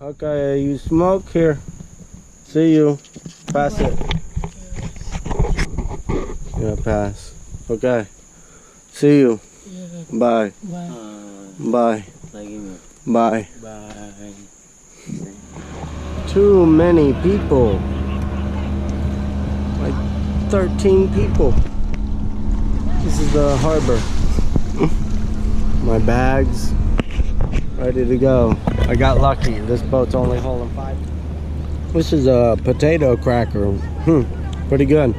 Okay, you smoke here. See you. Pass it. Yeah, pass. Okay. See you. Bye. Bye. Bye. Bye. Too many people. Like 13 people. This is the harbor. My bags ready to go. I got lucky. This boat's only holding 5. This is a potato cracker. Pretty good.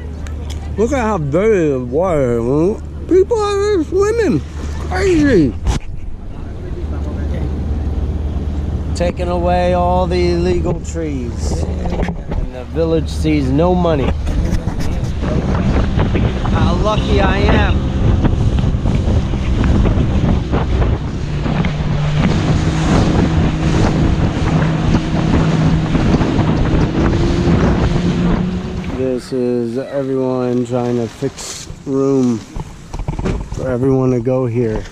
Look at how dirty the water is. People are swimming. Crazy. Taking away all the illegal trees. And the village sees no money. How lucky I am. This is everyone trying to fix room for everyone to go here.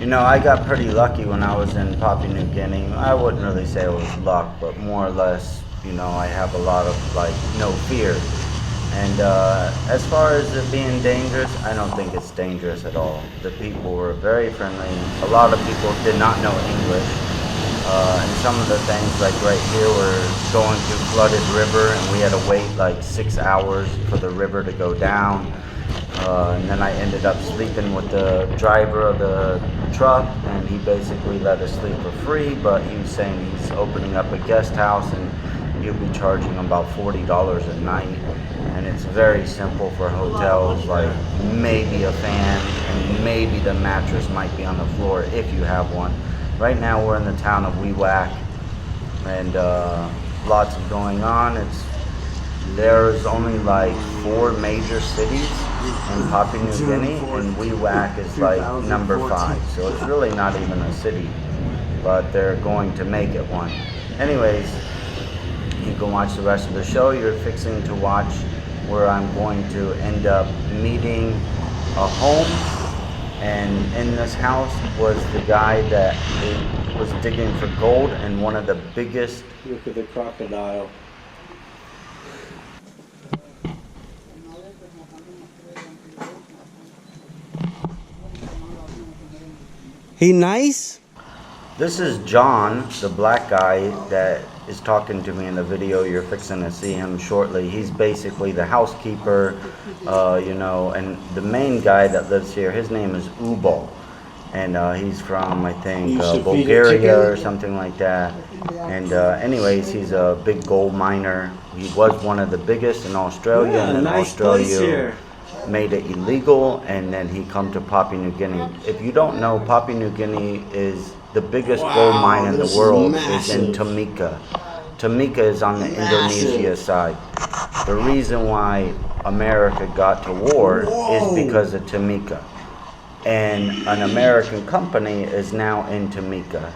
You know, I got pretty lucky when I was in Papua New Guinea. I wouldn't really say it was luck, but more or less, you know, I have a lot of, like, no fear. And as far as it being dangerous, I don't think it's dangerous at all. The people were very friendly. A lot of people did not know English. And some of the things, like right here, we're going through flooded river, and we had to wait like 6 hours for the river to go down. And then I ended up sleeping with the driver of the truck, and he basically let us sleep for free, but he was saying he's opening up a guest house and you'll be charging him about $40 a night. And it's very simple for hotels, like maybe a fan and maybe the mattress might be on the floor if you have one. Right now we're in the town of Wewak, and lots of going on. There's only like 4 major cities in Papua New Guinea, and Wewak is like number 5, so it's really not even a city, but they're going to make it one. Anyways, you can watch the rest of the show. You're fixing to watch where I'm going to end up meeting a home, and in this house was the guy that was digging for gold, and one of the biggest... Look at the crocodile. He nice? This is John, the black guy that is talking to me in the video. You're fixing to see him shortly. He's basically the housekeeper, you know, and the main guy that lives here, his name is Ubal. And he's from, I think, Bulgaria or something like that. And anyways, he's a big gold miner. He was one of the biggest in Australia, and then nice Australia made it illegal, and then he come to Papua New Guinea. If you don't know, Papua New Guinea is the biggest gold mine in the world is in Timika. Timika is on the Indonesia side. The reason why America got to war is because of Timika. And an American company is now in Timika.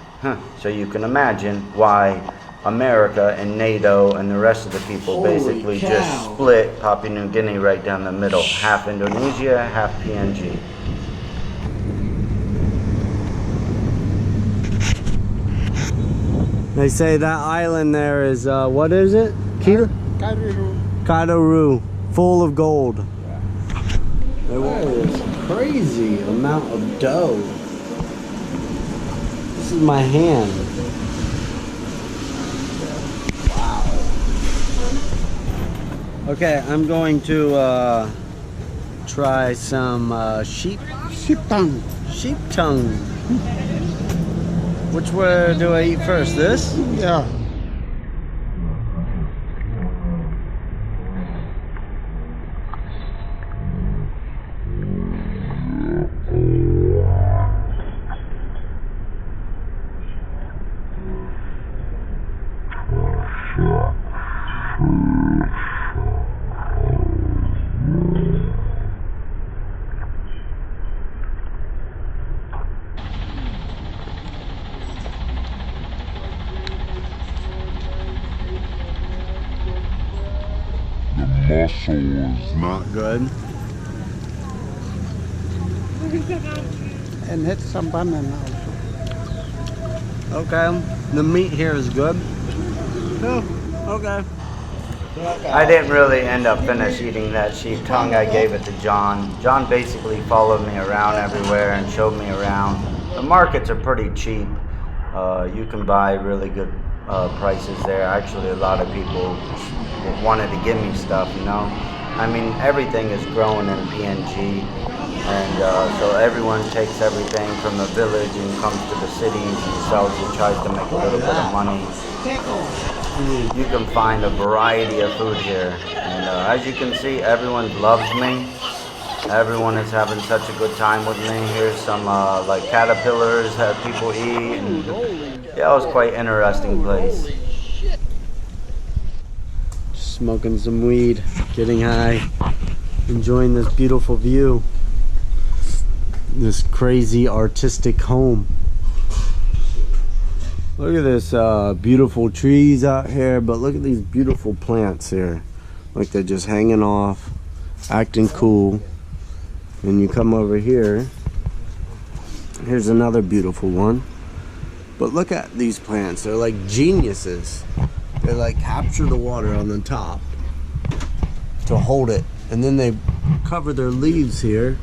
So you can imagine why America and NATO and the rest of the people basically just split Papua New Guinea right down the middle. Half Indonesia, half PNG. They say that island there is, what is it? Kaidaru, full of gold. That is crazy amount of dough. This is my hand. Wow. Okay, I'm going to try some sheep tongue. Which one do I eat first? This? Yeah. muscles. Not good. And it's some banana also. Okay. The meat here is good. Oh, okay. I didn't really end up finish eating that sheep tongue. I gave it to John. John basically followed me around everywhere and showed me around. The markets are pretty cheap. You can buy really good prices there. Actually, a lot of people wanted to give me stuff, you know. I mean, everything is growing in PNG, and so everyone takes everything from the village and comes to the cities and sells it, tries to make a little bit of money. You can find a variety of food here, and as you can see, everyone loves me. Everyone is having such a good time with me. Here's some like caterpillars that people eat, and yeah, it was quite an interesting place. Smoking some weed, getting high, enjoying this beautiful view. This crazy artistic home. Look at this beautiful trees out here, but look at these beautiful plants here. Like they're just hanging off, acting cool. And you come over here, here's another beautiful one. But look at these plants, they're like geniuses. They like capture the water on the top to hold it, and then they cover their leaves here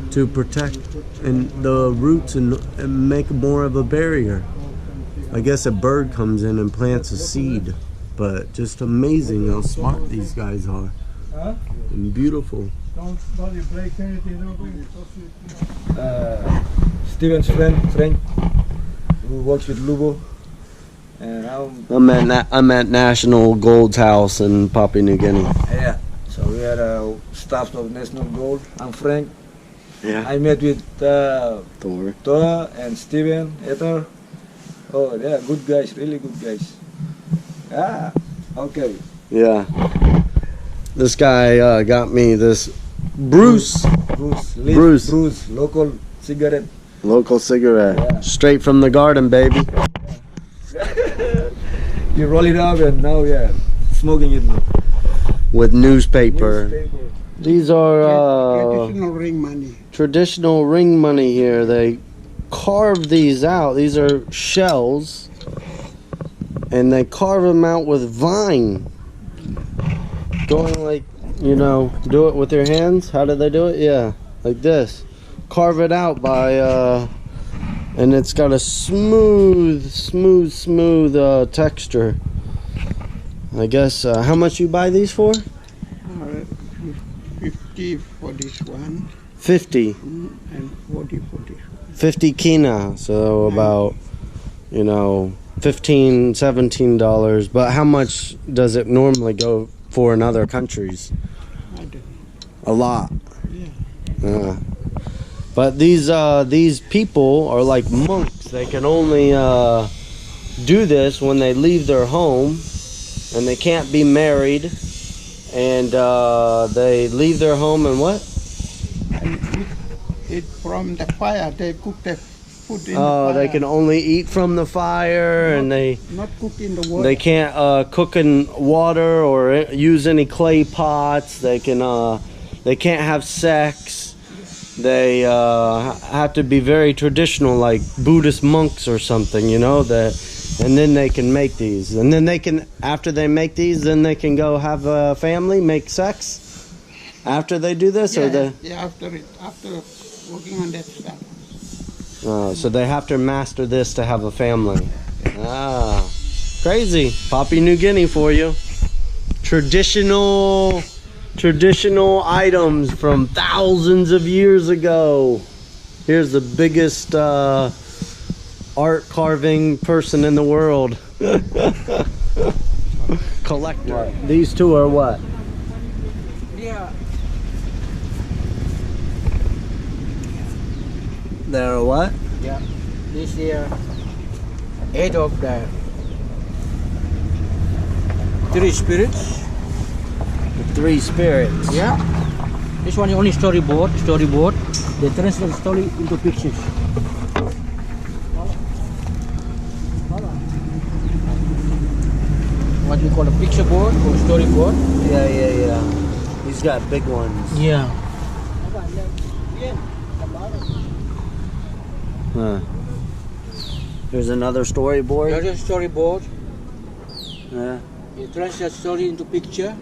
to protect and the roots and make more of a barrier. I guess a bird comes in and plants a seed, but just amazing how smart these guys are and beautiful. Steven's friend who works with Lubo, and I'm at National Gold's house in Papua New Guinea. yeah. So we are staff of National Gold. I'm Frank. Yeah. I met with Thor. Toa and Steven Ether. Oh, yeah, good guys, really good guys. Ah, okay. Yeah. This guy got me this Bruce Local cigarette. local cigarette, Yeah. straight from the garden, baby. You roll it up and now, yeah, smoking it. With newspaper. Newspaper. These are Traditional ring money. traditional ring money here. They carve these out. These are shells, and they carve them out with vine. Going like, you know, do it with your hands. How do they do it? Yeah, like this. Carve it out by, and it's got a smooth texture. I guess, how much you buy these for? 50 for this one, 50. and 40 for this one. 50 kina, so about, you know, $15-17. But how much does it normally go for in other countries? I don't know. A lot. Yeah. But these people are like monks. They can only do this when they leave their home, and they can't be married, and they leave their home and what? And it from the fire, they cook the food in the Oh, fire. they can only eat from the fire, and they Not cook in the water. They can't cook in water or use any clay pots. They can't have sex. They have to be very traditional, like Buddhist monks or something, you know. And then they can make these. And then they can, after they make these, then they can go have a family, make sex. After they do this, or they? Yeah, after working on that stuff. So they have to master this to have a family. Ah, crazy. Papua New Guinea for you. Traditional items from thousands of years ago. Here's the biggest art carving person in the world. Collector. These two are what? Yeah. They're what? Yeah. This year, 8 of the 3 spirits. The 3 spirits. Yeah. This one is only storyboard. They translate story into pictures. what we call a picture board or storyboard. Yeah. He's got big ones. Yeah. Huh. There's another storyboard. There's a storyboard. Yeah. You translate story into picture.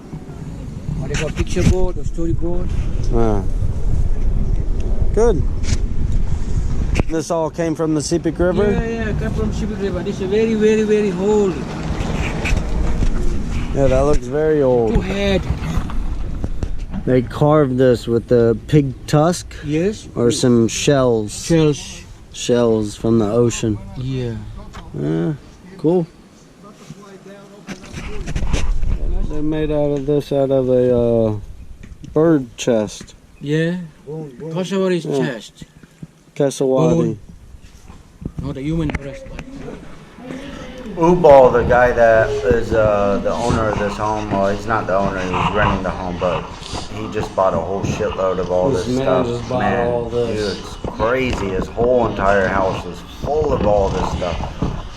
What they call picture board or storyboard. Good. This all came from the Sepik River? Yeah, come from Sepik River. This is very, very, very old. Yeah, that looks very old. Two head. They carved this with the pig tusk Yes. or some shells. Shells. Shells from the ocean. Yeah. Yeah, cool. They're made out of a bird chest. Yeah. Kosovar is chest. Kasawati. Not a human breast. Ubal, the guy that is the owner of this home, well, he's not the owner, he was renting the home, but he just bought a whole shitload of all This this man stuff. just bought all this. Dude, it's crazy. His whole entire house was full of all this stuff.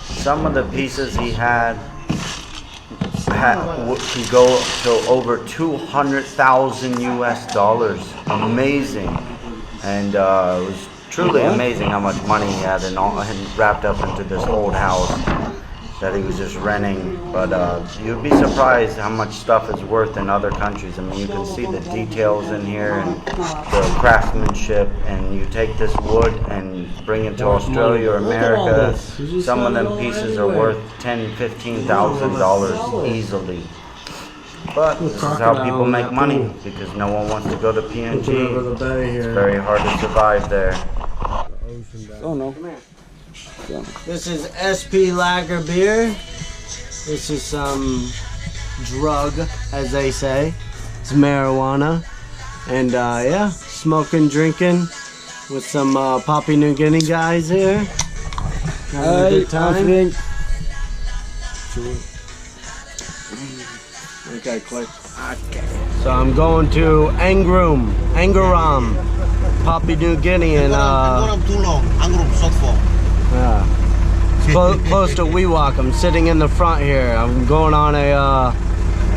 Some of the pieces he had could go to over 200,000 US dollars. Amazing. And it was truly amazing how much money he had and wrapped up into this old house that he was just renting. But you'd be surprised how much stuff is worth in other countries. I mean, you can see the details in here and the craftsmanship, and you take this wood and bring it to Australia or America, some of them pieces are worth $10,000, $15,000 easily. But this is how people make money, because no one wants to go to PNG. It's very hard to survive there. Oh no. This is SP Lager beer. This is some drug, as they say. It's marijuana. And yeah, smoking, drinking with some Papua New Guinea guys here. Having a good time. Okay, click. Okay. So I'm going to Angaram, Papua New Guinea, and Angaram too long. Angaram short form. yeah, it's close to Wewak. I'm sitting in the front here. I'm going on a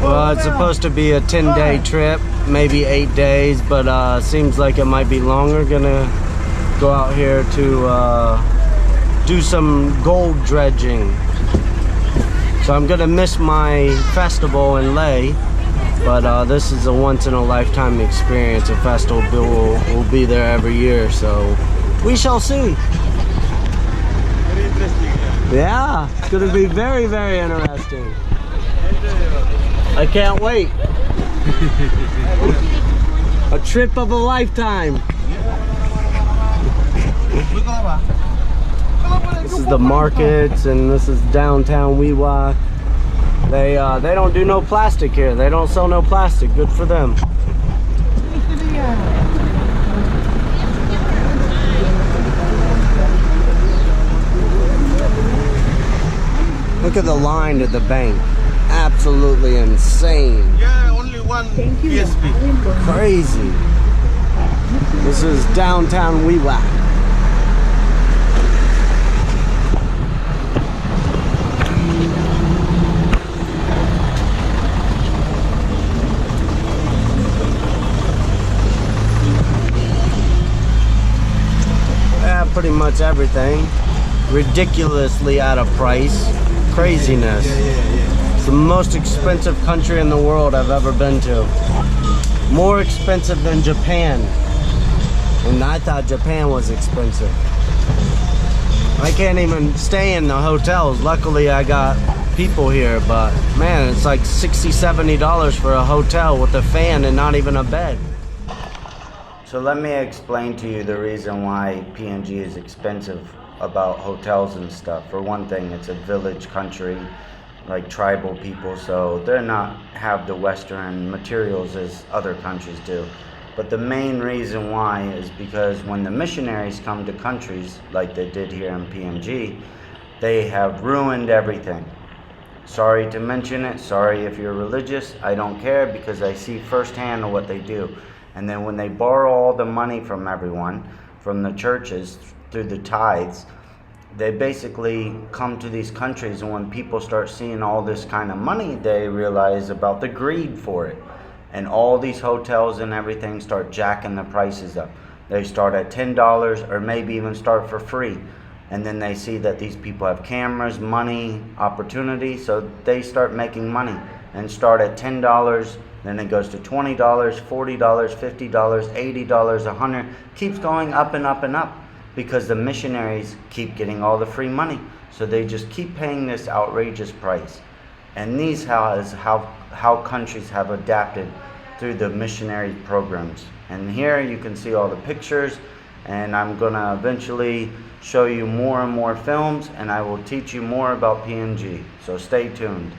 well, it's supposed to be a 10-day trip, maybe 8 days, but seems like it might be longer. Gonna go out here to do some gold dredging. So I'm gonna miss my festival in Leh, but this is a once-in-a-lifetime experience. A festival will be there every year, so we shall see. Very interesting. Yeah, it's gonna be very, very interesting. I can't wait. A trip of a lifetime. This is the markets, and this is downtown Wewak. They don't do no plastic here. They don't sell no plastic. Good for them. Look at the line to the bank. Absolutely insane. Yeah, only one PSP. Crazy. This is downtown Wewak. Pretty much everything. Ridiculously out of price. Craziness. It's the most expensive country in the world I've ever been to. More expensive than Japan. And I thought Japan was expensive. I can't even stay in the hotels. Luckily I got people here, but man, it's like $60, $70 for a hotel with a fan and not even a bed. So let me explain to you the reason why PNG is expensive about hotels and stuff. For one thing, it's a village country, like tribal people, so they're not have the Western materials as other countries do. But the main reason why is because when the missionaries come to countries like they did here in PNG, they have ruined everything. Sorry to mention it, sorry if you're religious, I don't care, because I see firsthand what they do. And then when they borrow all the money from everyone, from the churches, through the tithes, they basically come to these countries, and when people start seeing all this kind of money, they realize about the greed for it. And all these hotels and everything start jacking the prices up. They start at $10 or maybe even start for free. And then they see that these people have cameras, money, opportunity, so they start making money and start at $10, then it goes to $20, $40, $50, $80, $100, keeps going up and up and up because the missionaries keep getting all the free money. So they just keep paying this outrageous price. And these is how countries have adapted through the missionary programs. And here you can see all the pictures, and I'm gonna eventually show you more and more films, and I will teach you more about PNG. So stay tuned.